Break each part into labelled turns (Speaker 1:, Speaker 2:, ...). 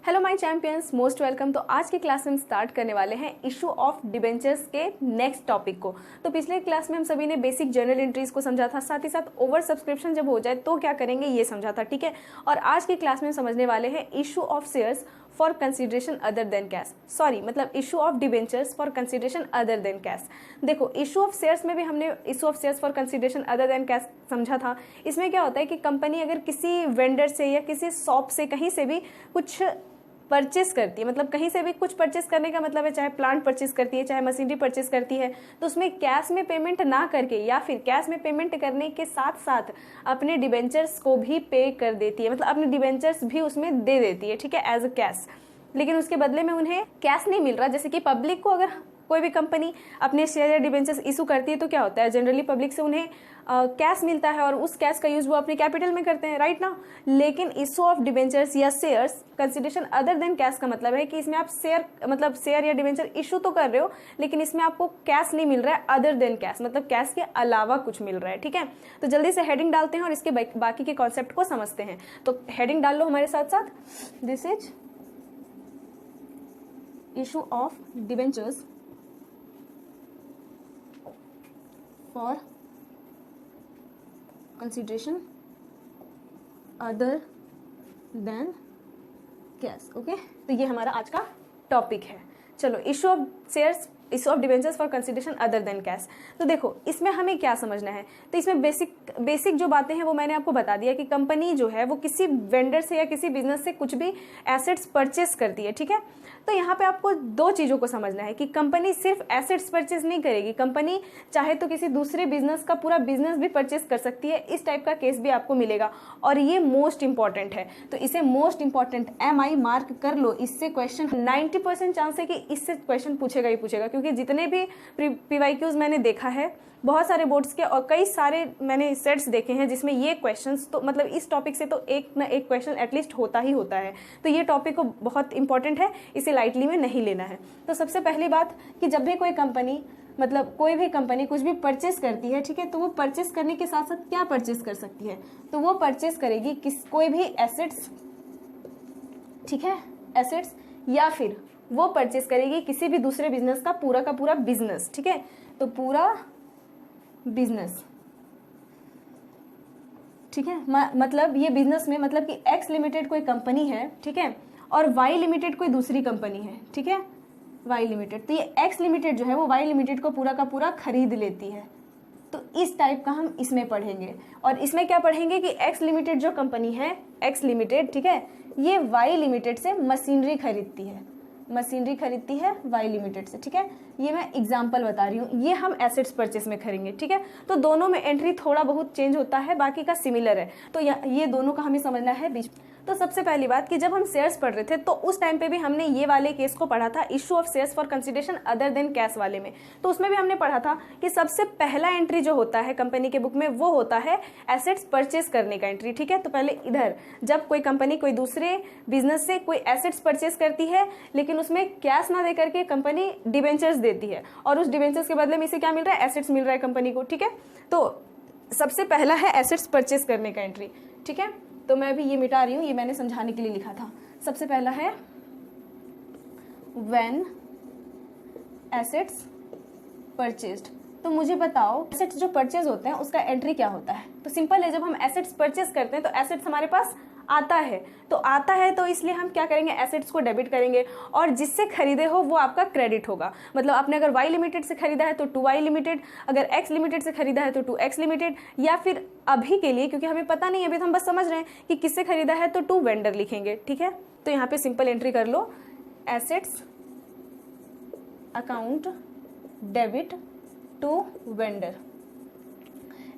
Speaker 1: Hello my champions, most welcome. तो आज की क्लास में हम स्टार्ट करने वाले हैं इशू ऑफ डिबेंचर्स के नेक्स्ट टॉपिक को। तो पिछले क्लास में हम सभी ने बेसिक जर्नल एंट्रीज को समझा था, साथ ही साथ ओवर सब्सक्रिप्शन जब हो जाए तो क्या करेंगे ये समझा था, ठीक है। और आज की क्लास में समझने वाले हैं issue of shares for consideration other than cash, मतलब issue of debentures for consideration other than cash. देखो, इशू ऑफ शेयर्स में भी हमने issue of shares for consideration other than cash समझा था। इसमें क्या होता है कि कंपनी अगर किसी वेंडर से या किसी शॉप से कहीं से भी कुछ परचेस करती है, मतलब कहीं से भी कुछ परचेस करने का मतलब है चाहे प्लांट परचेस करती है, चाहे मशीनरी परचेस करती है, तो उसमें कैश में पेमेंट ना करके या फिर कैश में पेमेंट करने के साथ साथ अपने डिबेंचर्स को भी पे कर देती है, मतलब अपने डिबेंचर्स भी उसमें दे देती है, ठीक है, एज अ कैश। लेकिन उसके बदले में उन्हें कैश नहीं मिल रहा। जैसे कि पब्लिक को अगर कोई भी कंपनी अपने शेयर या डिबेंचर्स इशू करती है तो क्या होता है, जनरली पब्लिक से उन्हें कैश मिलता है और उस कैश का यूज वो अपने कैपिटल में करते हैं, राइट ना। लेकिन इशू ऑफ डिबेंचर्स या shares consideration other than cash का मतलब है कि इसमें आप शेयर या डिबेंचर इशू तो कर रहे हो, लेकिन इसमें आपको कैश नहीं मिल रहा है अदर देन कैश, मतलब कैश के अलावा कुछ मिल रहा है, ठीक है। तो जल्दी से हेडिंग डालते हैं और इसके बाकी के कॉन्सेप्ट को समझते हैं। तो हेडिंग डाल लो हमारे साथ साथ, this is issue of debentures for consideration other than cash, okay. तो ये हमारा आज का टॉपिक है। चलो, issue of shares, issue of debentures for consideration other than cash. तो देखो, इसमें हमें क्या समझना है। तो इसमें बेसिक जो बातें हैं वो मैंने आपको बता दिया कि कंपनी जो है वो किसी वेंडर से या किसी बिजनेस से कुछ भी एसेट्स परचेस करती है, ठीक है। तो यहाँ पे आपको दो चीज़ों को समझना है कि कंपनी सिर्फ एसेट्स परचेस नहीं करेगी, कंपनी चाहे तो किसी दूसरे बिजनेस का पूरा बिजनेस भी परचेस कर सकती है। इस टाइप का केस भी आपको मिलेगा और ये मोस्ट इंपॉर्टेंट है। तो इसे मोस्ट इंपॉर्टेंट MI मार्क कर लो। इससे क्वेश्चन 90% चांस है कि इससे क्वेश्चन पूछेगा ही पूछेगा, क्योंकि जितने भी PYQs मैंने देखा है बहुत सारे बोर्ड्स के और कई सारे मैंने सेट्स देखे हैं जिसमें ये क्वेश्चंस, तो मतलब इस टॉपिक से तो एक ना एक क्वेश्चन एटलीस्ट होता ही होता है। तो ये टॉपिक को बहुत इंपॉर्टेंट है, इसे लाइटली में नहीं लेना है। तो सबसे पहली बात कि जब भी कोई कंपनी, मतलब कोई भी कंपनी कुछ भी परचेस करती है, ठीक है, तो वो परचेस करने के साथ साथ क्या परचेस कर सकती है, तो वो परचेस करेगी कोई भी एसेट्स, ठीक है, एसेट्स, या फिर वो परचेस करेगी किसी भी दूसरे बिजनेस का पूरा बिजनेस, ठीक है। तो पूरा बिजनेस, ठीक है, मतलब ये बिजनेस में, मतलब कि X लिमिटेड कोई कंपनी है, ठीक है, और Y लिमिटेड कोई दूसरी कंपनी है, ठीक है, Y लिमिटेड। तो ये X लिमिटेड जो है वो Y लिमिटेड को पूरा का पूरा खरीद लेती है। तो इस टाइप का हम इसमें पढ़ेंगे। और इसमें क्या पढ़ेंगे कि X लिमिटेड जो कंपनी है, X लिमिटेड, ठीक है, ये Y लिमिटेड से मशीनरी खरीदती है, Y लिमिटेड से, ठीक है। ये मैं एग्जांपल बता रही हूँ, ये हम एसेट्स परचेस में करेंगे, ठीक है। तो दोनों में एंट्री थोड़ा बहुत चेंज होता है, बाकी का सिमिलर है। तो ये दोनों का हमें समझना है बीच। तो सबसे पहली बात कि जब हम शेयर्स पढ़ रहे थे तो उस टाइम पे भी हमने ये वाले केस को पढ़ा था, issue of shares for consideration other than cash वाले में। तो उसमें भी हमने पढ़ा था कि सबसे पहला एंट्री जो होता है कंपनी के बुक में वो होता है एसेट्स परचेस करने का एंट्री, ठीक है। तो पहले इधर जब कोई कंपनी कोई दूसरे बिजनेस से कोई एसेट्स परचेस करती है, लेकिन उसमें कैश ना दे करके कंपनी डिबेंचर्स देती है और उस डिबेंचर्स के बदले में इसे क्या मिल रहा है, एसेट्स मिल रहा है कंपनी को, ठीक है। तो सबसे पहला है एसेट्स परचेस करने का एंट्री, ठीक है। तो मैं भी ये मिटा रही हूँ, ये मैंने समझाने के लिए लिखा था। सबसे पहला है व्हेन एसेट्स परचेस्ड। तो मुझे बताओ एसेट्स जो परचेज होते हैं उसका एंट्री क्या होता है। तो सिंपल है, जब हम एसेट्स परचेज करते हैं तो एसेट्स हमारे पास आता है, तो इसलिए हम क्या करेंगे, एसेट्स को डेबिट करेंगे और जिससे खरीदे हो वो आपका क्रेडिट होगा। मतलब आपने अगर Y लिमिटेड से खरीदा है तो 2Y लिमिटेड, अगर X लिमिटेड से खरीदा है तो 2X लिमिटेड, या फिर अभी के लिए क्योंकि हमें पता नहीं है, अभी तो हम बस समझ रहे हैं कि किससे खरीदा है तो 2 वेंडर लिखेंगे, ठीक है। तो यहाँ पे सिंपल एंट्री कर लो, assets account debit to vendor.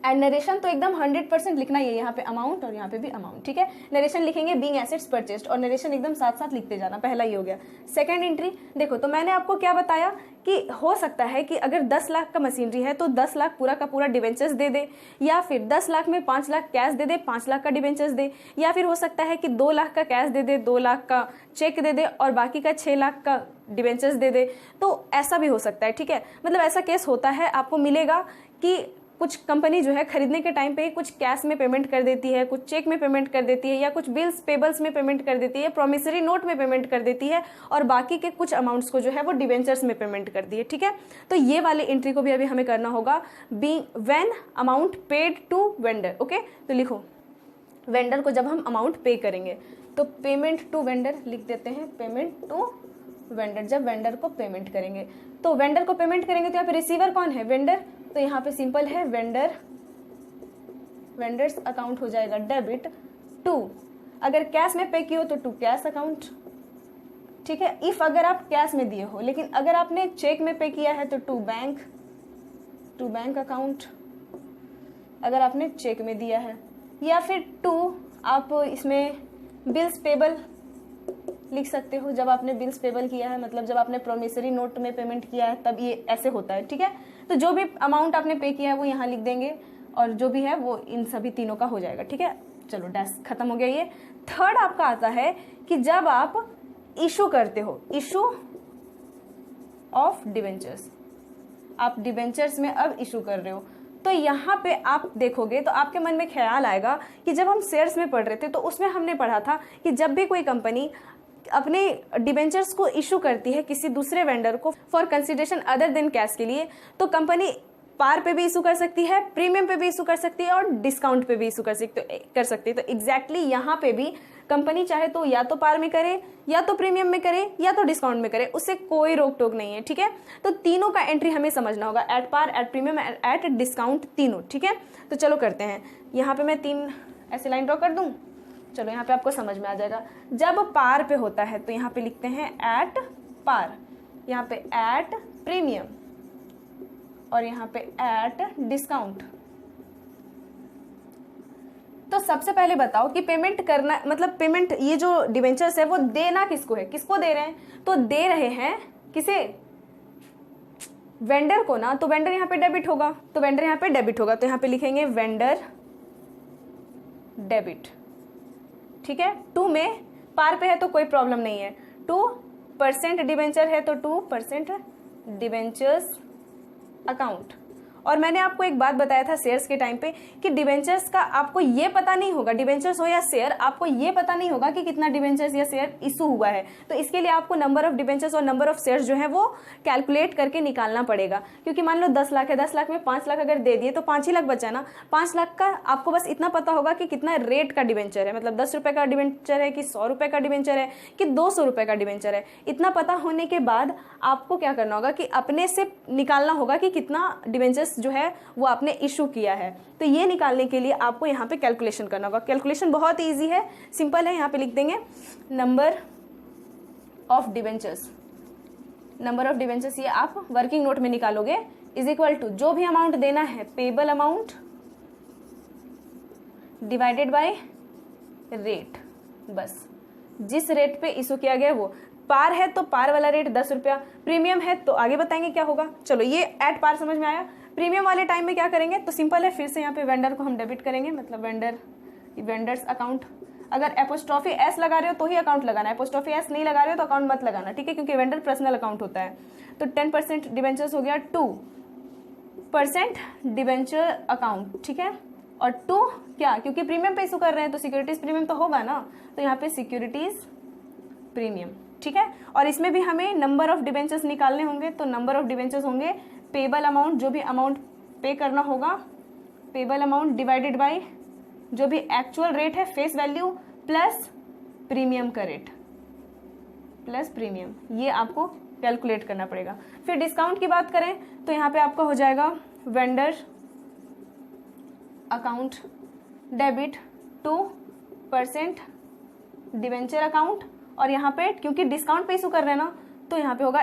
Speaker 1: And narration तो एकदम 100% लिखना ही है, यहाँ पे अमाउंट और यहाँ पे भी अमाउंट, ठीक है। नरेशन लिखेंगे बीइंग एसेट्स परचेस्ड और नरेशन एकदम साथ साथ लिखते जाना, पहला ही हो गया। सेकंड एंट्री देखो, तो मैंने आपको क्या बताया कि हो सकता है कि अगर 10 लाख का मशीनरी है तो 10 लाख पूरा का पूरा डिबेंचर्स दे दे, या फिर 10 लाख में 5 लाख कैश दे दे, 5 लाख का डिबेंचर्स दे, या फिर हो सकता है कि 2 लाख का कैश दे दे, 2 लाख का चेक दे दे और बाकी का 6 लाख का डिबेंचर्स दे दे। तो ऐसा भी हो सकता है, ठीक है। मतलब ऐसा केस होता है, आपको मिलेगा कि कुछ कंपनी जो है खरीदने के टाइम पे कुछ कैश में पेमेंट कर देती है, कुछ चेक में पेमेंट कर देती है, या कुछ बिल्स पेबल्स में पेमेंट कर देती है, प्रोमिसरी नोट में पेमेंट कर देती है, और बाकी के कुछ अमाउंट्स को जो है वो डिबेंचर्स में पेमेंट कर दी है। ठीक है, तो ये वाली एंट्री को भी अभी हमें करना होगा, being when amount paid to vendor. Okay, तो लिखो वेंडर को जब हम अमाउंट पे करेंगे तो पेमेंट टू वेंडर लिख देते हैं, पेमेंट टू वेंडर, जब वेंडर को पेमेंट करेंगे। तो वेंडर को पेमेंट करेंगे तो यहाँ पे रिसीवर कौन है, वेंडर, तो यहाँ पे सिंपल है वेंडर्स अकाउंट हो जाएगा डेबिट टू, अगर कैश में पे किए हो तो टू कैश अकाउंट। ठीक है, इफ अगर आप कैश में दिए हो, लेकिन अगर आपने चेक में पे किया है तो टू बैंक अकाउंट, अगर आपने चेक में दिया है, या फिर टू आप इसमें बिल्स पेबल लिख सकते हो, जब आपने बिल्स पेबल किया है, मतलब जब आपने प्रोमिसरी नोट में पेमेंट किया है तब ये ऐसे होता है। ठीक है, तो जो भी अमाउंट आपने पे किया है वो यहाँ लिख देंगे, और जो भी है वो इन सभी तीनों का हो जाएगा। ठीक है, चलो डैश खत्म हो गया ये। थर्ड आपका आता है कि जब आप इशू करते हो, इशू ऑफ डिबेंचर्स, आप डिबेंचर्स में अब इशू कर रहे हो, तो यहाँ पे आप देखोगे तो आपके मन में ख्याल आएगा कि जब हम शेयर्स में पढ़ रहे थे तो उसमें हमने पढ़ा था कि जब भी कोई कंपनी अपने डिबेंचर्स को इशू करती है किसी दूसरे वेंडर को for consideration other than cash के लिए, तो कंपनी पार पे भी इशू कर सकती है, प्रीमियम पे भी इशू कर सकती है, और डिस्काउंट पे भी इशू कर सकती है। तो एग्जैक्टली यहाँ पे भी कंपनी चाहे तो या तो पार में करे, या तो प्रीमियम में करे, या तो डिस्काउंट में करे, उससे कोई रोक टोक नहीं है। ठीक है, तो तीनों का एंट्री हमें समझना होगा, at par, at premium, at discount, तीनों। ठीक है, तो चलो करते हैं। यहाँ पे मैं 3 ऐसे लाइन ड्रॉ कर दूं, चलो यहाँ पे आपको समझ में आ जाएगा। जब पार पे होता है तो यहाँ पे लिखते हैं एट पार, यहाँ पे एट प्रीमियम, और यहाँ पे एट डिस्काउंट। तो सबसे पहले बताओ कि पेमेंट करना, मतलब पेमेंट, ये जो डिबेंचर्स है वो देना किसको है, किसको दे रहे हैं, तो दे रहे हैं किसे, वेंडर को ना, तो वेंडर यहाँ पे डेबिट होगा, तो वेंडर यहाँ पे डेबिट होगा, तो यहाँ पे लिखेंगे वेंडर डेबिट। ठीक है, 2 में पार पे है तो कोई प्रॉब्लम नहीं है, 2% डिबेंचर है तो 2% डिबेंचर्स अकाउंट। और मैंने आपको एक बात बताया था शेयर्स के टाइम पे कि डिबेंचर्स का आपको ये पता नहीं होगा, डिबेंचर्स हो या शेयर, आपको ये पता नहीं होगा कि कितना डिबेंचर्स या शेयर इशू हुआ है। तो इसके लिए आपको नंबर ऑफ डिबेंचर्स और नंबर ऑफ शेयर्स जो है वो कैलकुलेट करके निकालना पड़ेगा, क्योंकि मान लो 10 लाख है, 10 लाख में 5 लाख अगर दे दिए तो 5 ही लाख बचा ना। 5 लाख का आपको बस इतना पता होगा कि कितना रेट का डिबेंचर है, मतलब 10 रुपए का डिबेंचर है कि 100 रुपए का डिबेंचर है कि 200 रुपए का डिबेंचर है। इतना पता होने के बाद आपको क्या करना होगा कि अपने से निकालना होगा कि कितना डिबेंचर्स जो है वो आपने इशू किया है। तो ये निकालने के लिए आपको यहाँ पे कैलकुलेशन करना होगा। कैलकुलेशन बहुत इजी है, सिंपल है। यहाँ पे लिख देंगे number of debentures, number of debentures ये आप वर्किंग नोट में निकालोगे, इज इक्वल टू जो भी अमाउंट देना है payable amount divided by rate. बस जिस रेट पे इशू किया गया वो पार है तो पार वाला रेट 10 रुपया, प्रीमियम है तो आगे बताएंगे क्या होगा। चलो ये एट पार समझ में आया। प्रीमियम वाले टाइम में क्या करेंगे, तो सिंपल है, फिर से यहाँ पे वेंडर को हम डेबिट करेंगे, मतलब वेंडर्स अकाउंट। अगर एपोस्ट्रॉफी एस लगा रहे हो तो ही अकाउंट लगाना, एपोस्ट्रॉफी एस नहीं लगा रहे हो तो अकाउंट मत लगाना, ठीक है, क्योंकि वेंडर पर्सनल अकाउंट होता है। तो 10% डिबेंचर्स हो गया 2% डिबेंचर अकाउंट, ठीक है, और 2 क्या, क्योंकि प्रीमियम पे इशू कर रहे हैं तो सिक्योरिटीज प्रीमियम तो होगा ना, तो यहाँ पे सिक्योरिटीज प्रीमियम, ठीक है। और इसमें भी हमें नंबर ऑफ डिबेंचर्स निकालने होंगे, तो नंबर ऑफ डिबेंचर्स होंगे पेबल अमाउंट, जो भी अमाउंट पे करना होगा, पेबल अमाउंट डिवाइडेड बाय जो भी एक्चुअल रेट है फेस वैल्यू प्लस प्रीमियम का रेट प्लस प्रीमियम, ये आपको कैलकुलेट करना पड़ेगा। फिर डिस्काउंट की बात करें तो यहाँ पे आपका हो जाएगा vendor account debit 2% debenture account, और यहाँ पे क्योंकि डिस्काउंट पे इशू कर रहे हैं ना, तो यहाँ पे होगा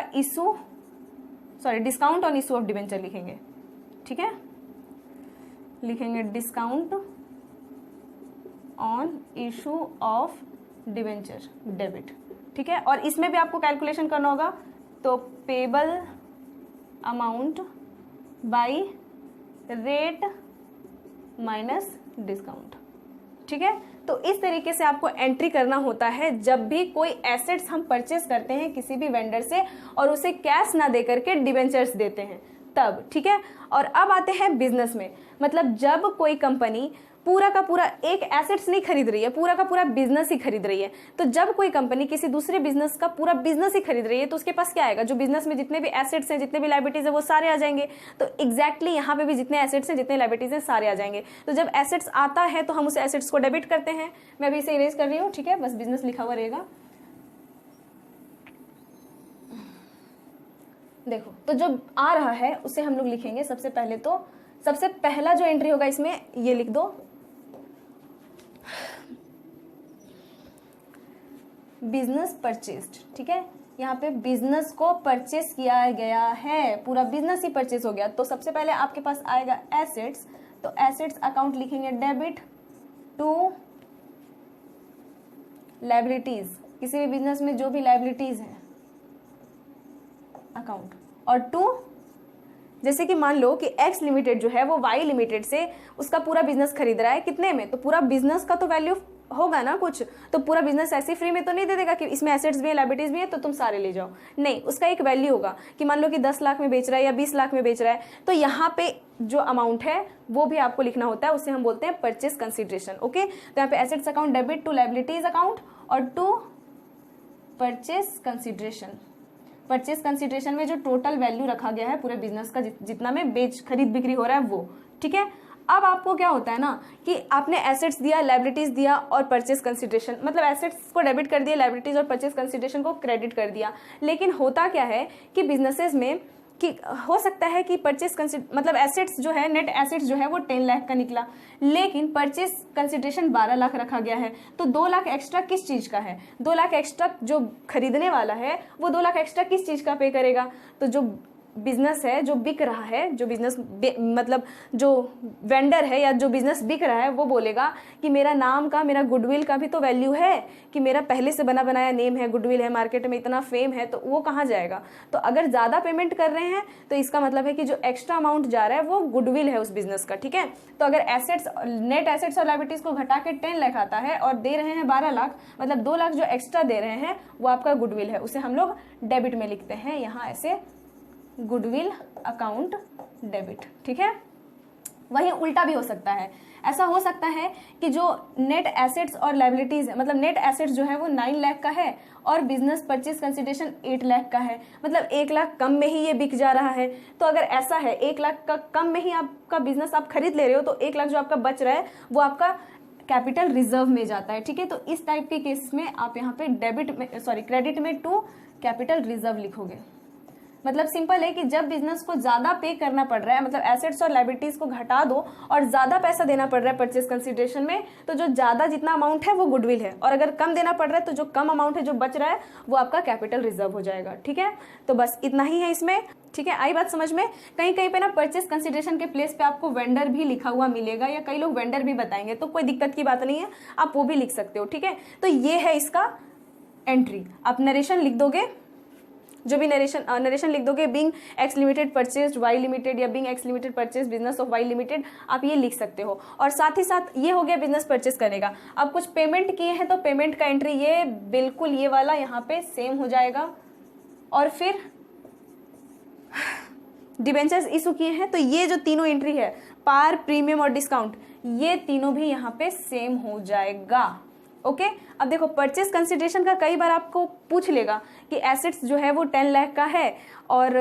Speaker 1: discount on issue of debenture लिखेंगे, ठीक है, लिखेंगे discount on issue of debenture debit, ठीक है। और इसमें भी आपको कैलकुलेशन करना होगा, तो payable amount by rate minus discount, ठीक है। तो इस तरीके से आपको एंट्री करना होता है जब भी कोई एसेट्स हम परचेस करते हैं किसी भी वेंडर से और उसे कैश ना दे करके डिबेंचर्स देते हैं, तब, ठीक है। और अब आते हैं बिजनेस में, मतलब जब कोई कंपनी पूरा का पूरा एक एसेट्स नहीं खरीद रही है, पूरा का पूरा बिजनेस ही खरीद रही है। तो जब कोई कंपनी किसी दूसरे बिजनेस का पूरा बिजनेस ही खरीद रही है तो उसके पास क्या आएगा, जो बिजनेस में जितने भी एसेट्स हैं, जितने भी लायबिलिटीज है, वो सारे आ जाएंगे। तो एग्जैक्टली यहाँ पे भी जितने एसेट्स हैं, जितने लायबिलिटीज हैं, सारे आ जाएंगे। तो जब एसेट्स आता है तो हम उस एसेट्स को डेबिट करते हैं। मैं अभी इसे इरेज कर रही हूँ, ठीक है, बस बिजनेस लिखा हुआ रहेगा। देखो, तो जो आ रहा है उसे हम लोग लिखेंगे सबसे पहले। तो सबसे पहला जो एंट्री होगा इसमें ये लिख दो, बिजनेस परचेस्ड, ठीक है। यहाँ पे बिजनेस को परचेस किया गया है, पूरा बिजनेस ही परचेस हो गया। तो सबसे पहले आपके पास आएगा एसेट्स, तो एसेट्स अकाउंट लिखेंगे डेबिट टू लायबिलिटीज, किसी भी बिजनेस में जो भी लायबिलिटीज है अकाउंट। और टू, जैसे कि मान लो कि एक्स लिमिटेड जो है वो वाई लिमिटेड से उसका पूरा बिजनेस खरीद रहा है, कितने में, तो पूरा बिजनेस का तो वैल्यू होगा ना कुछ, तो पूरा बिजनेस ऐसे फ्री में तो नहीं दे देगा कि इसमें एसेट्स भी है, लायबिलिटीज भी है, तो तुम सारे ले जाओ। नहीं, उसका एक वैल्यू होगा कि मान लो कि 10 लाख में बेच रहा है या 20 लाख में बेच रहा है, तो यहाँ पे जो अमाउंट है वो भी आपको लिखना होता है, उसे हम बोलते हैं परचेस कंसिडरेशन। ओके, तो यहाँ पे assets account debit to liabilities account और to purchase consideration. Purchase consideration में जो टोटल वैल्यू रखा गया है पूरे बिजनेस का, जितना में खरीद बिक्री हो रहा है वो, ठीक है। अब आपको क्या होता है ना कि आपने एसेट्स दिया, लायबिलिटीज दिया और परचेस कंसिडरेशन, मतलब एसेट्स को डेबिट कर दिया, लायबिलिटीज और परचेस कंसिडरेशन को क्रेडिट कर दिया। लेकिन होता क्या है कि बिजनेसेस में कि हो सकता है कि परचेस मतलब एसेट्स जो है, नेट एसेट्स जो है वो 10 लाख का निकला, लेकिन परचेस कंसिडरेशन 12 लाख रखा गया है। तो 2 लाख एक्स्ट्रा किस चीज का है, 2 लाख एक्स्ट्रा जो खरीदने वाला है वो 2 लाख एक्स्ट्रा किस चीज का पे करेगा, तो जो बिजनेस है, जो बिक रहा है, जो बिजनेस मतलब जो वेंडर है या जो बिजनेस बिक रहा है वो बोलेगा कि मेरा नाम का, मेरा गुडविल का भी तो वैल्यू है, कि मेरा पहले से बना बनाया नेम है, गुडविल है, मार्केट में इतना फेम है, तो वो कहाँ जाएगा। तो अगर ज़्यादा पेमेंट कर रहे हैं तो इसका मतलब है कि जो एक्स्ट्रा अमाउंट जा रहा है वो गुडविल है उस बिजनेस का, ठीक है। तो अगर एसेट्स, नेट एसेट्स और लायबिलिटीज को घटा के 10 लाख आता है और दे रहे हैं 12 लाख, मतलब 2 लाख जो एक्स्ट्रा दे रहे हैं वो आपका गुडविल है, उसे हम लोग डेबिट में लिखते हैं यहाँ ऐसे, गुडविल अकाउंट डेबिट, ठीक है। वही उल्टा भी हो सकता है, ऐसा हो सकता है कि जो नेट एसेट्स और लायबिलिटीज है, मतलब नेट एसेट्स जो है वो 9 लाख का है और बिजनेस परचेज कंसिडरेशन 8 लाख का है, मतलब 1 लाख कम में ही ये बिक जा रहा है। तो अगर ऐसा है 1 लाख का कम में ही आपका बिजनेस आप खरीद ले रहे हो, तो 1 लाख जो आपका बच रहा है वो आपका कैपिटल रिजर्व में जाता है, ठीक है। तो इस टाइप के केस में आप यहाँ पे क्रेडिट में टू कैपिटल रिजर्व लिखोगे। मतलब सिंपल है कि जब बिजनेस को ज्यादा पे करना पड़ रहा है, मतलब एसेट्स और लायबिलिटीज को घटा दो और ज्यादा पैसा देना पड़ रहा है परचेज कंसिडरेशन में, तो जो ज्यादा जितना अमाउंट है वो गुडविल है, और अगर कम देना पड़ रहा है तो जो कम अमाउंट है जो बच रहा है वो आपका कैपिटल रिजर्व हो जाएगा, ठीक है। तो बस इतना ही है इसमें, ठीक है। आई बात समझ में। कहीं कहीं पे ना परचेज कंसिडरेशन के प्लेस पे आपको वेंडर भी लिखा हुआ मिलेगा, या कई लोग वेंडर भी बताएंगे, तो कोई दिक्कत की बात नहीं है, आप वो भी लिख सकते हो, ठीक है। तो ये है इसका एंट्री। आप नरेशन लिख दोगे, जो भी नरेशन लिख दोगे, being X limited purchase Y limited, या being X limited purchase business of Y limited, आप ये लिख सकते हो। और साथ ही साथ ये हो गया बिजनेस परचेज करने का। अब कुछ पेमेंट किए हैं तो पेमेंट का एंट्री ये बिल्कुल ये वाला यहाँ पे सेम हो जाएगा। और फिर डिबेंचर्स इशू किए हैं तो ये जो तीनों एंट्री है, पार, प्रीमियम और डिस्काउंट, ये तीनों भी यहाँ पे सेम हो जाएगा। ओके, अब देखो परचेस कंसिडरेशन का कई बार आपको पूछ लेगा कि एसेट्स जो है वो 10 लाख का है और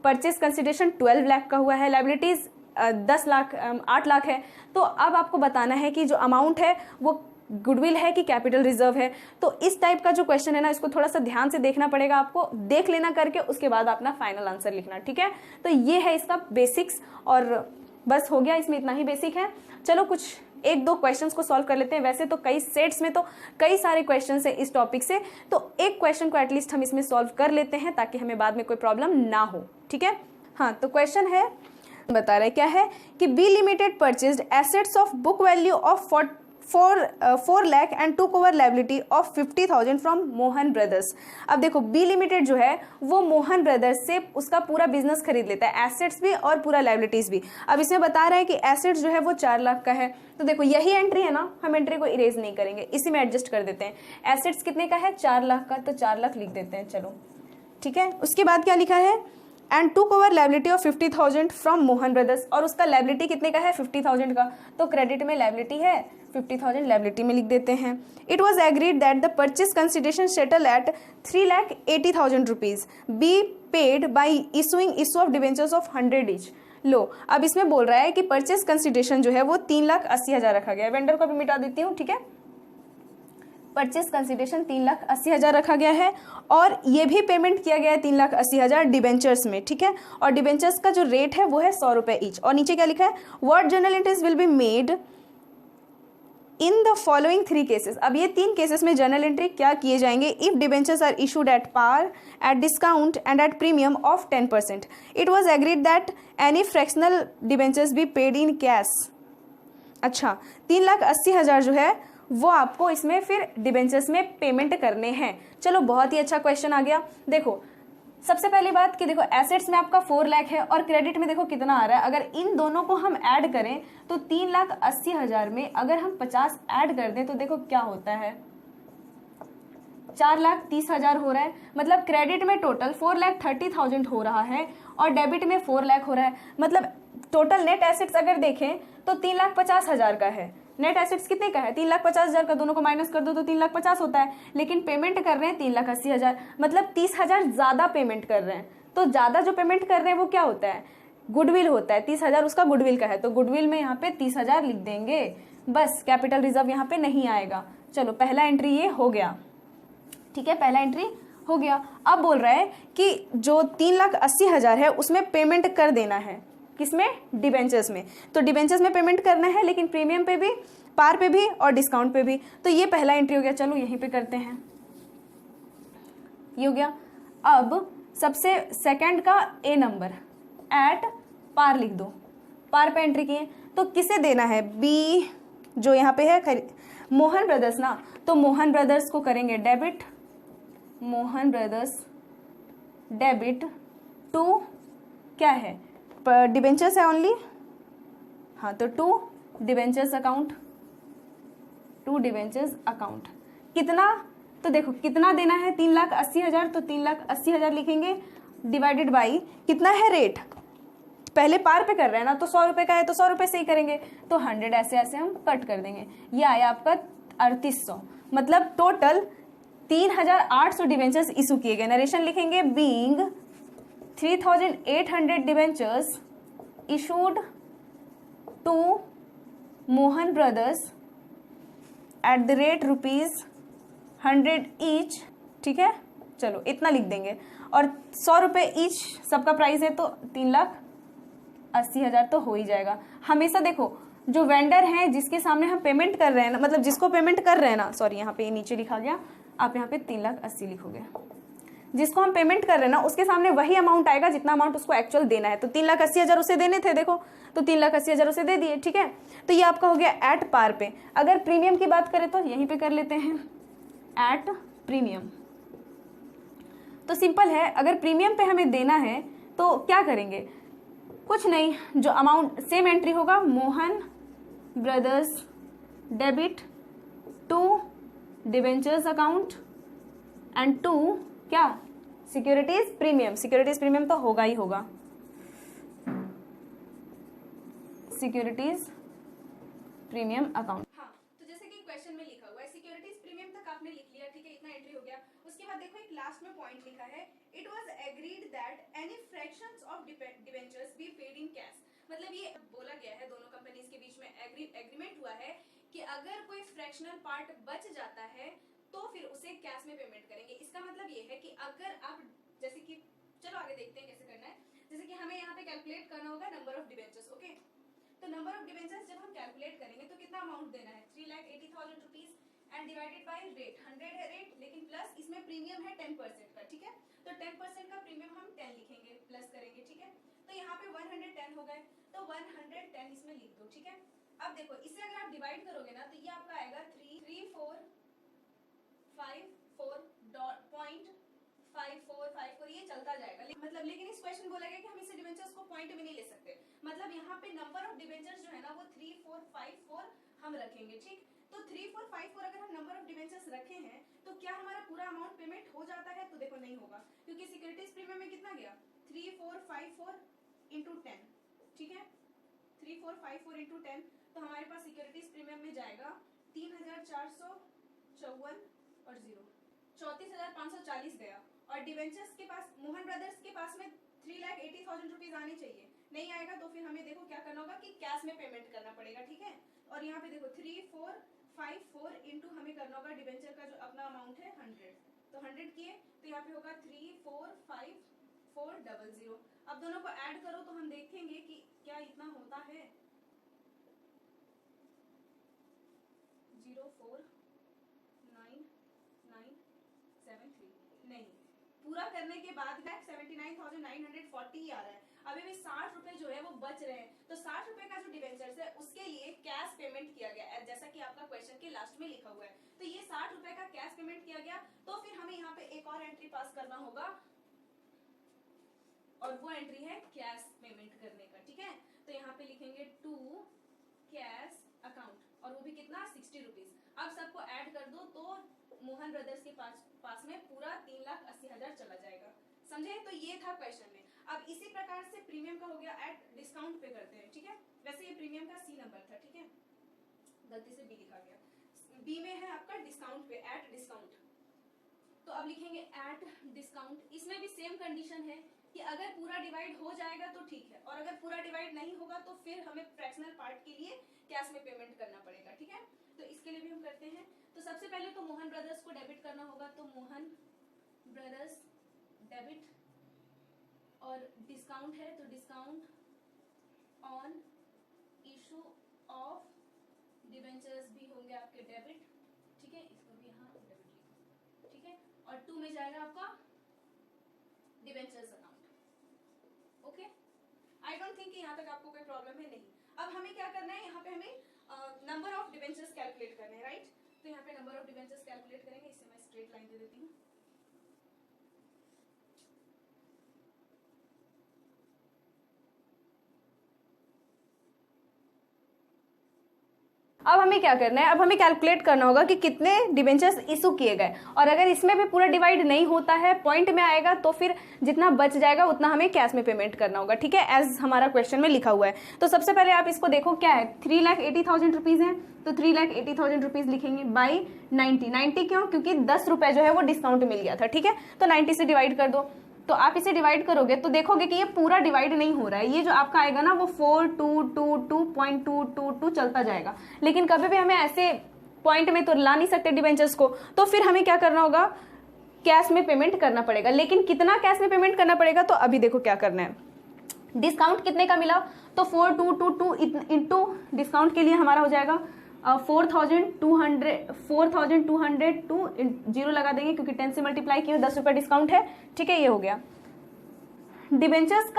Speaker 1: परचेस कंसिडरेशन 12 लाख का हुआ है, लायबिलिटीज 8 लाख है। तो अब आपको बताना है कि जो अमाउंट है वो गुडविल है कि कैपिटल रिजर्व है। तो इस टाइप का जो क्वेश्चन है ना, इसको थोड़ा सा ध्यान से देखना पड़ेगा आपको, देख लेना करके, उसके बाद अपना फाइनल आंसर लिखना, ठीक है। तो ये है इसका बेसिक्स, और बस हो गया, इसमें इतना ही बेसिक है। चलो कुछ 1-2 क्वेश्चंस को सॉल्व कर लेते हैं। वैसे तो कई सेट्स में तो कई सारे क्वेश्चंस हैं इस टॉपिक से, तो एक क्वेश्चन को एटलीस्ट हम इसमें सॉल्व कर लेते हैं ताकि हमें बाद में कोई प्रॉब्लम ना हो, ठीक है। हाँ, तो क्वेश्चन है, बता रहे क्या है कि B limited purchased assets of book value of 4 lakh and to over liability of 50,000 from Mohan brothers. अब देखो बी लिमिटेड जो है वो मोहन ब्रदर्स से उसका पूरा बिजनेस खरीद लेता है, एसेट्स भी और पूरा लायबिलिटीज भी। अब इसमें बता रहा है कि एसेट्स जो है वो 4 लाख का है, तो देखो यही एंट्री है ना, हम एंट्री को इरेज नहीं करेंगे, इसी में एडजस्ट कर देते हैं। एसेट्स कितने का है, 4 लाख का, तो 4 लाख लिख देते हैं, चलो ठीक है। उसके बाद क्या लिखा है and to cover liability of 50,000 from Mohan brothers, और उसका लाइबिलिटी कितने का है 50,000 का, तो क्रेडिट में लाइबिलिटी है 50,000, लाइबिलिटी में लिख देते हैं। It was agreed that the purchase consideration settle at 3,80,000 rupees be paid by issuing issue of debentures of 100 each. लो अब इसमें बोल रहा है कि परचेज कंसिडरेशन जो है वो 3,80,000 रखा गया है। वेंडर को भी मिटा देती हूँ, ठीक है। परचेज कंसिडरेशन 3,80,000 रखा गया है और ये भी पेमेंट किया गया है 3,80,000 डिबेंचर्स में, ठीक है। और डिबेंचर्स का जो रेट है वो है 100 रुपये ईच। और नीचे क्या लिखा है, what journal entries will be made in the following 3 cases. अब ये 3 केसेस में जर्नल एंट्री क्या किए जाएंगे, if debentures are issued at par, at discount and at premium of 10%। It was agreed that any fractional debentures be paid in cash. अच्छा, 3,80,000 जो है वो आपको इसमें फिर डिबेंचर्स में पेमेंट करने हैं। चलो बहुत ही अच्छा क्वेश्चन आ गया। देखो सबसे पहली बात कि देखो एसेट्स में आपका 4 लाख है और क्रेडिट में देखो कितना आ रहा है। अगर इन दोनों को हम ऐड करें तो 3,80,000 में अगर हम 50 ऐड कर दें तो देखो क्या होता है, 4,30,000 हो रहा है। मतलब क्रेडिट में टोटल 4,30,000 हो रहा है और डेबिट में 4 लाख हो रहा है। मतलब टोटल नेट एसेट्स अगर देखें तो 3,50,000 का है। नेट एसेट्स कितने का है, 3,50,000 का, दोनों को माइनस कर दो तो 3,50,000 होता है। लेकिन पेमेंट कर रहे हैं 3,80,000, मतलब 30,000 ज्यादा पेमेंट कर रहे हैं। तो ज्यादा जो पेमेंट कर रहे हैं वो क्या होता है, गुडविल होता है। 30,000 उसका गुडविल का है तो गुडविल में यहाँ पे 30,000 लिख देंगे, बस कैपिटल रिजर्व यहाँ पे नहीं आएगा। चलो पहला एंट्री ये हो गया, ठीक है, पहला एंट्री हो गया। अब बोल रहा है कि जो 3,80,000 है उसमें पेमेंट कर देना है, किसमें, डिबेंचर्स में। तो डिबेंचर्स में पेमेंट करना है लेकिन प्रीमियम पे भी, पार पे भी और डिस्काउंट पे भी। तो ये पहला एंट्री हो गया। चलो यहीं पे करते हैं, ये हो गया। अब सबसे सेकंड का ए नंबर एट पार लिख दो, पार पे एंट्री किए तो किसे देना है, बी जो यहाँ पे है मोहन ब्रदर्स ना, तो मोहन ब्रदर्स को करेंगे debit, Mohan brothers debit to क्या है, डिबेंचर्स है ओनली, हाँ, तो to debentures account, to debentures account. कितना, तो देखो कितना देना है 3,80,000, तो 3,80,000 लिखेंगे डिवाइडेड बाई कितना है रेट, पहले पार पे कर रहे हैं ना तो 100 रुपए का है तो 100 रुपए से ही करेंगे तो 100 ऐसे ऐसे हम कट कर देंगे। ये आया आपका 3,800। मतलब टोटल 3,800 डिबेंचर्स इशू किए गए। नरेशन लिखेंगे being 3,800 debentures issued to Mohan brothers at the rate ₹100 each, ठीक है। चलो इतना लिख देंगे और 100 रुपये ईच सबका प्राइस है तो 3,80,000 तो हो ही जाएगा। हमेशा देखो जो वेंडर है जिसके सामने हम पेमेंट कर रहे हैं ना, मतलब जिसको पेमेंट कर रहे हैं ना, सॉरी यहाँ पे नीचे लिखा गया, आप यहाँ पे 3,80,000 लिखोगे, जिसको हम पेमेंट कर रहे हैं ना उसके सामने वही अमाउंट आएगा जितना अमाउंट उसको एक्चुअल देना है। तो 3,80,000 उसे देने थे, देखो तो 3,80,000 उसे दे दिए, ठीक है। तो ये आपका हो गया एट पार पे। अगर प्रीमियम की बात करें तो यहीं पे कर लेते हैं एट प्रीमियम। तो सिंपल है, अगर प्रीमियम पे हमें देना है तो क्या करेंगे, कुछ नहीं, जो अमाउंट सेम एंट्री होगा, Mohan brothers debit to debentures account and to क्या, सिक्योरिटीज प्रीमियम। सिक्योरिटीज प्रीमियम तो होगा ही होगा, सिक्योरिटीज प्रीमियम अकाउंट। हाँ, तो जैसे कि क्वेश्चन में लिखा हुआ है सिक्योरिटीज प्रीमियम तक आपने लिख लिया, ठीक है, इतना एंट्री हो गया। उसके बाद देखो एक लास्ट में पॉइंट लिखा है, it was agreed that any fractions of debentures be paid in cash. मतलब ये बोला गया है, दोनों कंपनीज के बीच में एग्रीमेंट हुआ है कि अगर कोई फ्रैक्शनल पार्ट बच जाता है तो फिर उसे कैश में पेमेंट करेंगे। इसका मतलब ये है कि अगर आप, जैसे कि चलो आगे देखते हैं कैसे करना है। जैसे कि हमें यहाँ पे कैलकुलेट करना होगा नंबर ऑफ डिबेंचर्स, ओके। तो नंबर ऑफ डिबेंचर्स जब हम कैलकुलेट करेंगे तो कितना अमाउंट देना है, 3,80,000 rupees and divided by rate, 100 है रेट, लेकिन प्लस इसमें प्रीमियम है 10% का, ठीक है। तो 10% का प्रीमियम हम 10 लिखेंगे, प्लस करेंगे, ठीक है। तो यहाँ पे 110 हो गए तो 110 इसमें लिख दो, ठीक है। अब देखो इसे अगर आप डिवाइड करोगे ना तो ये आपका आएगा 3,3454.5454, ये चलता जाएगा। मतलब लेकिन इस क्वेश्चन बोला गया कि हम इसे डिबेंचर्स को पॉइंट में नहीं ले सकते। मतलब यहाँ पे नंबर ऑफ डिबेंचर्स जो है ना वो 3,454 हम रखेंगे, ठीक। तो 3,454 अगर हम नंबर ऑफ डिबेंचर्स रखे हैं तो क्या हमारा पूरा अमाउंट पेमेंट हो जाता है, तो देखो नहीं होगा, क्योंकि सिक्योरिटीज प्रीमियम में कितना गया 3454 इंटू 10, ठीक है, 3454 इंटू 10, तो हमारे पास सिक्योरिटीज प्रीमियम में जाएगा 3454 और 0 34,540 गया। और डिवेंचर्स के पास, मोहन ब्रदर्स के पास में 3,80,000 रुपीज आने चाहिए, नहीं आएगा तो फिर हमें देखो क्या करना होगा कि कैश में पेमेंट करना पड़ेगा, ठीक है। और यहाँ पे देखो 3454 इंटू हमें करना होगा डिवेंचर का जो अपना अमाउंट है 100, तो 100 किए तो यहाँ पे होगा 345400। अब दोनों को ऐड करो तो हम देखेंगे कि क्या इतना होता है, 049,973, नहीं, पूरा करने के बाद 79,940 आ रहा है। अभी भी 60 रुपए जो है वो बच रहे हैं, तो 60 रुपए का जो डिवेंचर्स है उसके लिए कैश पेमेंट किया गया, जैसा कि आपका क्वेश्चन के लास्ट में लिखा हुआ है। तो ये 60 रुपए का कैश पेमेंट किया गया, तो फिर हमें यहाँ पे एक और एंट्री पास करना होगा, और वो एंट्री है कैश पेमेंट करने का, ठीक है। तो यहाँ पे लिखेंगे टू कैश अकाउंट, और वो भी कितना, 60 रुपीज। अब सबको ऐड कर दो तो मोहन ब्रदर्स के पास में पूरा 3,80,000 चला जाएगा, समझे। तो ये था क्वेश्चन में। अब इसी प्रकार से प्रीमियम का हो गया, एट डिस्काउंट पे करते हैं, ठीक है। वैसे ये प्रीमियम का सी नंबर था, ठीक है, गलती से बी लिखा गया। बी में है आपका डिस्काउंट पे, एट डिस्काउंट। तो अब लिखेंगे एट डिस्काउंट। इसमें भी सेम कंडीशन है कि अगर पूरा डिवाइड हो जाएगा तो ठीक है, और अगर पूरा डिवाइड नहीं होगा तो फिर हमें फ्रैक्शनल पार्ट के लिए कैश में पेमेंट करना पड़ेगा, ठीक है। तो इसके लिए भी हम करते हैं। तो सबसे पहले तो मोहन ब्रदर्स को डेबिट करना होगा, तो मोहन ब्रदर्स डेबिट, और डिस्काउंट है तो discount on issue of debentures भी होंगे आपके डेबिट, ठीक है, इसको भी यहाँ डेबिट लिखो, ठीक है। और 2 में जाएगा आपका debentures account, okay. I don't think कि यहाँ तक आपको कोई प्रॉब्लम है, नहीं। अब हमें क्या करना है, यहाँ पे हमें नंबर ऑफ डिवेंचर्स कैलकुलेट करने हैं, राइट। तो यहाँ पे नंबर ऑफ डिवेंचर्स कैलकुलेट करेंगे, इससे मैं स्ट्रेट लाइन दे देती हूँ। अब हमें क्या करना है, अब हमें कैलकुलेट करना होगा कि कितने डिवेंचर्स इशू किए गए, और अगर इसमें भी पूरा डिवाइड नहीं होता है, पॉइंट में आएगा, तो फिर जितना बच जाएगा उतना हमें कैश में पेमेंट करना होगा, ठीक है, एज हमारा क्वेश्चन में लिखा हुआ है। तो सबसे पहले आप इसको देखो क्या है, 3,80,000 रुपीज है, तो 3,80,000 रुपीज लिखेंगे बाई 90 क्यों, क्योंकि 10 रुपए जो है वो डिस्काउंट मिल गया था, ठीक है। तो 90 से डिवाइड कर दो, तो आप इसे डिवाइड करोगे तो देखोगे कि ये पूरा डिवाइड नहीं हो रहा है, ये जो आपका आएगा ना वो 4222.222 चलता जाएगा, लेकिन कभी भी हमें ऐसे पॉइंट में तो ला नहीं सकते डिवेंचर्स को, तो फिर हमें क्या करना होगा, कैश में पेमेंट करना पड़ेगा। लेकिन कितना कैश में पेमेंट करना पड़ेगा, तो अभी देखो क्या करना है। डिस्काउंट कितने का मिला, तो 4222 इंटू डिस्काउंट के लिए हमारा हो जाएगा 4,200 टू 0 लगा देंगे, क्योंकि 10 से मल्टीप्लाई किए 10 रुपए डिस्काउंट है, ठीक है, ये हो गया। डिवेंचर्स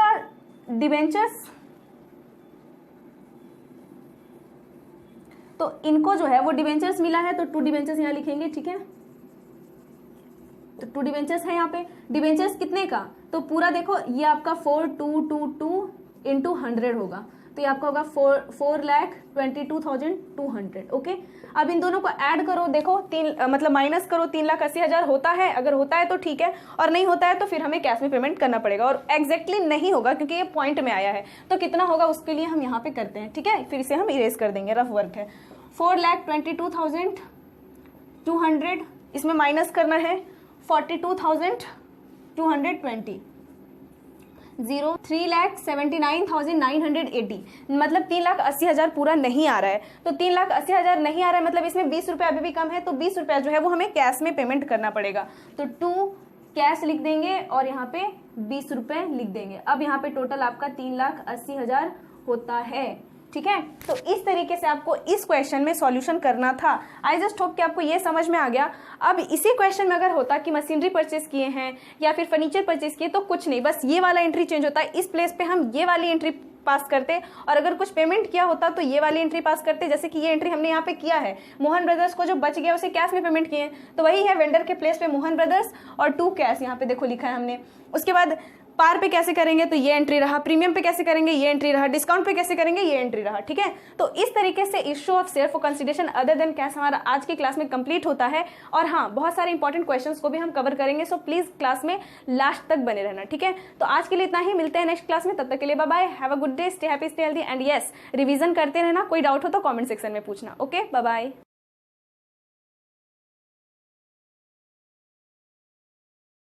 Speaker 1: तो इनको जो है वो डिवेंचर्स मिला है, तो 2 डिवेंचर्स यहाँ लिखेंगे, ठीक है। तो 2 डिवेंचर्स है यहाँ पे। डिवेंचर्स कितने का, तो पूरा देखो ये आपका 4,222 इंटू 100 होगा, तो ये आपका होगा 4,22,200, ओके। अब इन दोनों को ऐड करो, देखो मतलब माइनस करो, 3,80,000 होता है, अगर होता है तो ठीक है, और नहीं होता है तो फिर हमें कैश में पेमेंट करना पड़ेगा, और एग्जैक्टली नहीं होगा क्योंकि ये पॉइंट में आया है, तो कितना होगा उसके लिए हम यहाँ पे करते हैं, ठीक है। फिर इसे हम इरेज कर देंगे, रफ वर्क है। 4,22,200, इसमें माइनस करना है 42,220, 3,79,980, मतलब 3,80,000 पूरा नहीं आ रहा है। तो 3,80,000 नहीं आ रहा है, मतलब इसमें 20 रुपये अभी भी कम है, तो 20 रुपया जो है वो हमें कैश में पेमेंट करना पड़ेगा। तो 2 कैश लिख देंगे और यहाँ पे 20 रुपये लिख देंगे। अब यहाँ पे टोटल आपका 3,80,000 होता है, ठीक है। तो इस तरीके से आपको इस क्वेश्चन में सॉल्यूशन करना था। आई जस्ट होप कि आपको ये समझ में आ गया। अब इसी क्वेश्चन में अगर होता कि मशीनरी परचेस किए हैं या फिर फर्नीचर परचेस किए, तो कुछ नहीं, बस ये वाला एंट्री चेंज होता है, इस प्लेस पे हम ये वाली एंट्री पास करते, और अगर कुछ पेमेंट किया होता तो ये वाली एंट्री पास करते। जैसे कि ये एंट्री हमने यहाँ पे किया है, मोहन ब्रदर्स को जो बच गया उसे कैश में पेमेंट किए, तो वही है वेंडर के प्लेस पे मोहन ब्रदर्स और 2 कैश यहाँ पे देखो लिखा है हमने। उसके बाद पार पे कैसे करेंगे तो ये एंट्री रहा, प्रीमियम पे कैसे करेंगे ये एंट्री रहा, डिस्काउंट पे कैसे करेंगे ये एंट्री रहा, ठीक है। तो इस तरीके से issue of share for consideration other than cash हमारा आज की क्लास में कंप्लीट होता है। और हाँ, बहुत सारे इंपॉर्टेंट क्वेश्चंस को भी हम कवर करेंगे, सो प्लीज क्लास में लास्ट तक बने रहना, ठीक है। तो आज के लिए इतना ही, मिलते हैं नेक्स्ट क्लास में, तब तक के लिए bye bye, have a good day, stay happy, stay healthy and yes, revision करते रहना। कोई डाउट हो तो कमेंट सेक्शन में पूछना। Okay, bye bye.